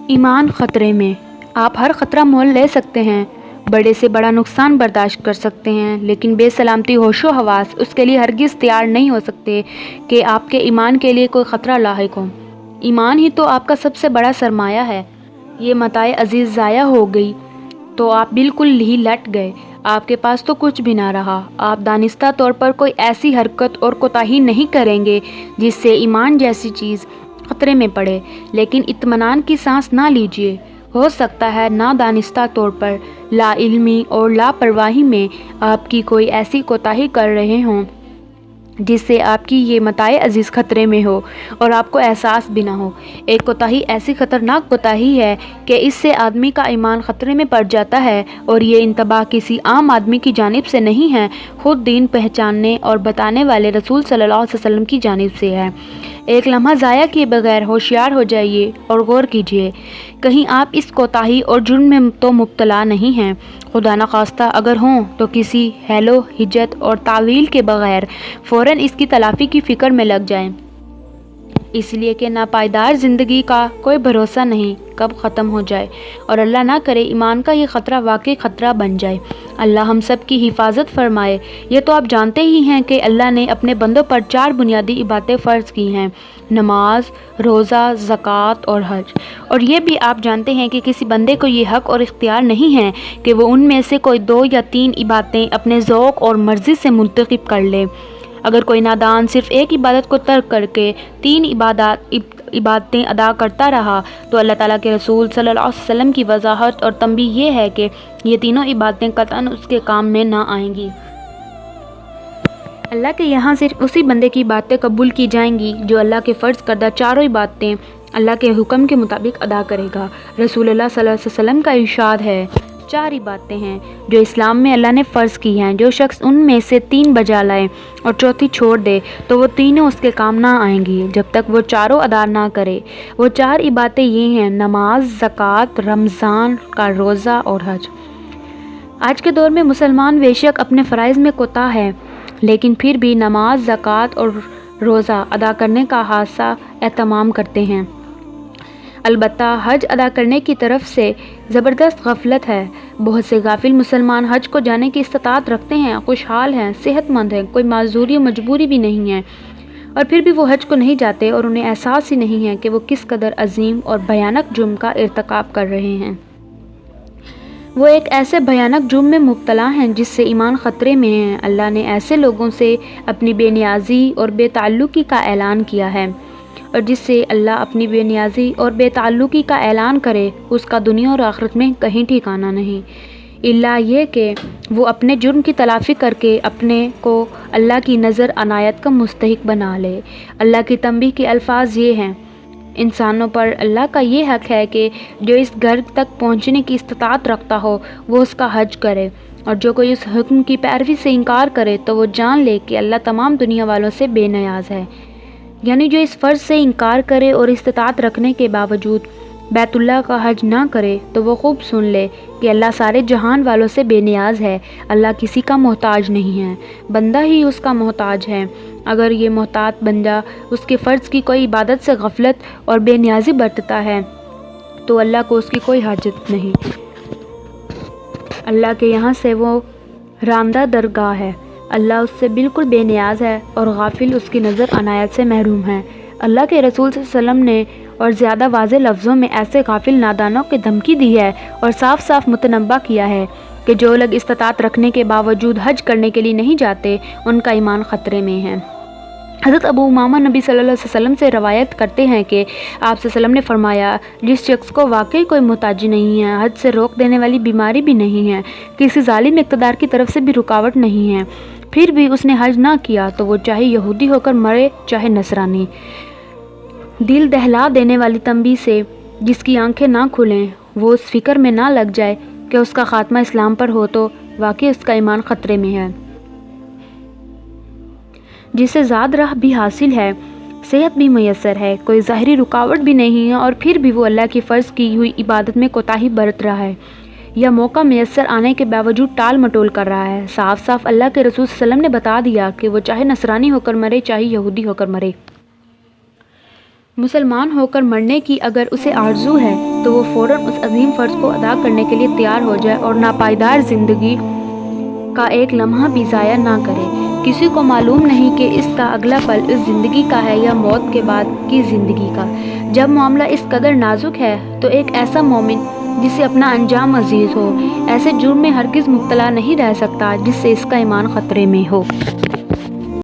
ایمان خطرے میں۔ آپ ہر خطرہ مول لے سکتے ہیں، بڑے سے بڑا نقصان برداشت کر سکتے ہیں، لیکن بے سلامتی ہوش و حواس اس کے لیے ہرگز تیار نہیں ہو سکتے کہ آپ کے ایمان کے لیے کوئی خطرہ لاحق ہو۔ ایمان ہی تو آپ کا سب سے بڑا سرمایہ ہے۔ یہ متاع عزیز ضائع ہو گئی تو آپ بالکل ہی لٹ گئے، آپ کے پاس تو کچھ بھی نہ رہا۔ آپ دانستہ طور پر کوئی ایسی حرکت اور کوتاہی نہیں کریں گے جس سے ایمان جیسی چیز خطرے میں پڑے، لیکن اطمینان کی سانس نہ لیجیے۔ ہو سکتا ہے نادانستہ طور پر، لا علمی اور لاپرواہی میں آپ کی کوئی ایسی کوتاہی کر رہے ہوں جس سے آپ کی یہ متاع عزیز خطرے میں ہو اور آپ کو احساس بھی نہ ہو۔ ایک کوتاہی ایسی خطرناک کوتاہی ہے کہ اس سے آدمی کا ایمان خطرے میں پڑ جاتا ہے، اور یہ انتباہ کسی عام آدمی کی جانب سے نہیں ہے، خود دین پہچاننے اور بتانے والے رسول صلی اللہ علیہ وسلم کی جانب سے ہے۔ ایک لمحہ ضائع کیے بغیر ہوشیار ہو جائیے اور غور کیجیے، کہیں آپ اس کوتاہی اور جرم میں تو مبتلا نہیں ہیں۔ خدا نخواستہ اگر ہوں تو کسی حیل و حجت اور تعویل کے بغیر فوراً اس کی تلافی کی فکر میں لگ جائیں، اس لیے کہ ناپائیدار زندگی کا کوئی بھروسہ نہیں کب ختم ہو جائے، اور اللہ نہ کرے ایمان کا یہ خطرہ واقعی خطرہ بن جائے۔ اللہ ہم سب کی حفاظت فرمائے۔ یہ تو آپ جانتے ہی ہیں کہ اللہ نے اپنے بندوں پر 4 بنیادی عبادتیں فرض کی ہیں: نماز، روزہ، زکوٰۃ اور حج۔ اور یہ بھی آپ جانتے ہیں کہ کسی بندے کو یہ حق اور اختیار نہیں ہے کہ وہ ان میں سے کوئی 2 یا 3 عبادتیں اپنے ذوق اور مرضی سے منتخب کر لے۔ اگر کوئی نادان صرف ایک عبادت کو ترک کر کے 3 عبادتیں ادا کرتا رہا تو اللہ تعالیٰ کے رسول صلی اللہ علیہ وسلم کی وضاحت اور تنبیہ یہ ہے کہ یہ تینوں عبادتیں قطعاً اس کے کام میں نہ آئیں گی۔ اللہ کے یہاں صرف اسی بندے کی عبادتیں قبول کی جائیں گی جو اللہ کے فرض کردہ 4 عبادتیں اللہ کے حکم کے مطابق ادا کرے گا۔ رسول اللہ صلی اللہ علیہ وسلم کا ارشاد ہے، 4 عبادتیں ہیں جو اسلام میں اللہ نے فرض کی ہیں، جو شخص ان میں سے 3 بجا لائے اور چوتھی چھوڑ دے تو وہ تینوں اس کے کام نہ آئیں گی جب تک وہ چاروں ادا نہ کرے۔ وہ 4 عبادتیں یہ ہیں: نماز، زکوٰۃ، رمضان کا روزہ اور حج۔ آج کے دور میں مسلمان بے شک اپنے فرائض میں کوتاہ ہے، لیکن پھر بھی نماز، زکوٰۃ اور روزہ ادا کرنے کا خاصا اہتمام کرتے ہیں۔ البتہ حج ادا کرنے کی طرف سے زبردست غفلت ہے۔ بہت سے غافل مسلمان حج کو جانے کی استطاعت رکھتے ہیں، خوشحال ہیں، صحت مند ہیں، کوئی معذوری و مجبوری بھی نہیں ہے، اور پھر بھی وہ حج کو نہیں جاتے، اور انہیں احساس ہی نہیں ہے کہ وہ کس قدر عظیم اور بھیانک جرم کا ارتکاب کر رہے ہیں۔ وہ ایک ایسے بھیانک جرم میں مبتلا ہیں جس سے ایمان خطرے میں ہے۔ اللہ نے ایسے لوگوں سے اپنی بے نیازی اور بے تعلقی کا اعلان کیا ہے، اور جس سے اللہ اپنی بے نیازی اور بے تعلقی کا اعلان کرے اس کا دنیا اور آخرت میں کہیں ٹھکانہ نہیں، الا یہ کہ وہ اپنے جرم کی تلافی کر کے اپنے کو اللہ کی نظر عنایت کا مستحق بنا لے۔ اللہ کی تنبیہ کے الفاظ یہ ہیں: انسانوں پر اللہ کا یہ حق ہے کہ جو اس گھر تک پہنچنے کی استطاعت رکھتا ہو وہ اس کا حج کرے، اور جو کوئی اس حکم کی پیروی سے انکار کرے تو وہ جان لے کہ اللہ تمام دنیا والوں سے بے نیاز ہے۔ یعنی جو اس فرض سے انکار کرے اور استطاعت رکھنے کے باوجود بیت اللہ کا حج نہ کرے تو وہ خوب سن لے کہ اللہ سارے جہان والوں سے بے نیاز ہے، اللہ کسی کا محتاج نہیں ہے، بندہ ہی اس کا محتاج ہے۔ اگر یہ محتاط بندہ اس کے فرض کی کوئی عبادت سے غفلت اور بے نیازی برتتا ہے تو اللہ کو اس کی کوئی حاجت نہیں۔ اللہ کے یہاں سے وہ راندہ درگاہ ہے، اللہ اس سے بالکل بے نیاز ہے، اور غافل اس کی نظر عنایت سے محروم ہے۔ اللہ کے رسول صلی اللہ علیہ وسلم نے اور زیادہ واضح لفظوں میں ایسے غافل نادانوں کی دھمکی دی ہے اور صاف صاف متنبہ کیا ہے کہ جو لوگ استطاعت رکھنے کے باوجود حج کرنے کے لیے نہیں جاتے ان کا ایمان خطرے میں ہے۔ حضرت ابو امامہ نبی صلی اللہ علیہ وسلم سے روایت کرتے ہیں کہ آپ صلی اللہ علیہ وسلم نے فرمایا، جس شخص کو واقعی کوئی محتاجی نہیں ہے، حج سے روک دینے والی بیماری بھی نہیں ہے، کسی ظالم اقتدار کی طرف سے بھی رکاوٹ نہیں ہے، پھر بھی اس نے حج نہ کیا تو وہ چاہے یہودی ہو کر مرے چاہے نصرانی۔ دل دہلا دینے والی تنبیہ سے جس کی آنکھیں نہ کھلیں، وہ اس فکر میں نہ لگ جائے کہ اس کا خاتمہ اسلام پر ہو تو واقعی اس کا ایمان خطرے میں ہے۔ جسے ذات راہ بھی حاصل ہے، صحت بھی میسر ہے، کوئی ظاہری رکاوٹ بھی نہیں ہے، اور پھر بھی وہ اللہ کی فرض کی ہوئی عبادت میں کوتاہی برت رہا ہے یا موقع میسر آنے کے باوجود ٹال مٹول کر رہا ہے، صاف صاف اللہ کے رسول صلی اللہ علیہ وسلم نے بتا دیا کہ وہ چاہے نصرانی ہو کر مرے چاہے یہودی ہو کر مرے۔ مسلمان ہو کر مرنے کی اگر اسے آرزو ہے تو وہ فوراً اس عظیم فرض کو ادا کرنے کے لیے تیار ہو جائے اور ناپائیدار زندگی کا ایک لمحہ بھی ضائع نہ کرے۔ کسی کو معلوم نہیں کہ اس کا اگلا پل اس زندگی کا ہے یا موت کے بعد کی زندگی کا۔ جب معاملہ اس قدر نازک ہے تو ایک ایسا مومن جسے اپنا انجام عزیز ہو ایسے جرم میں ہرگز مبتلا نہیں رہ سکتا جس سے اس کا ایمان خطرے میں ہو۔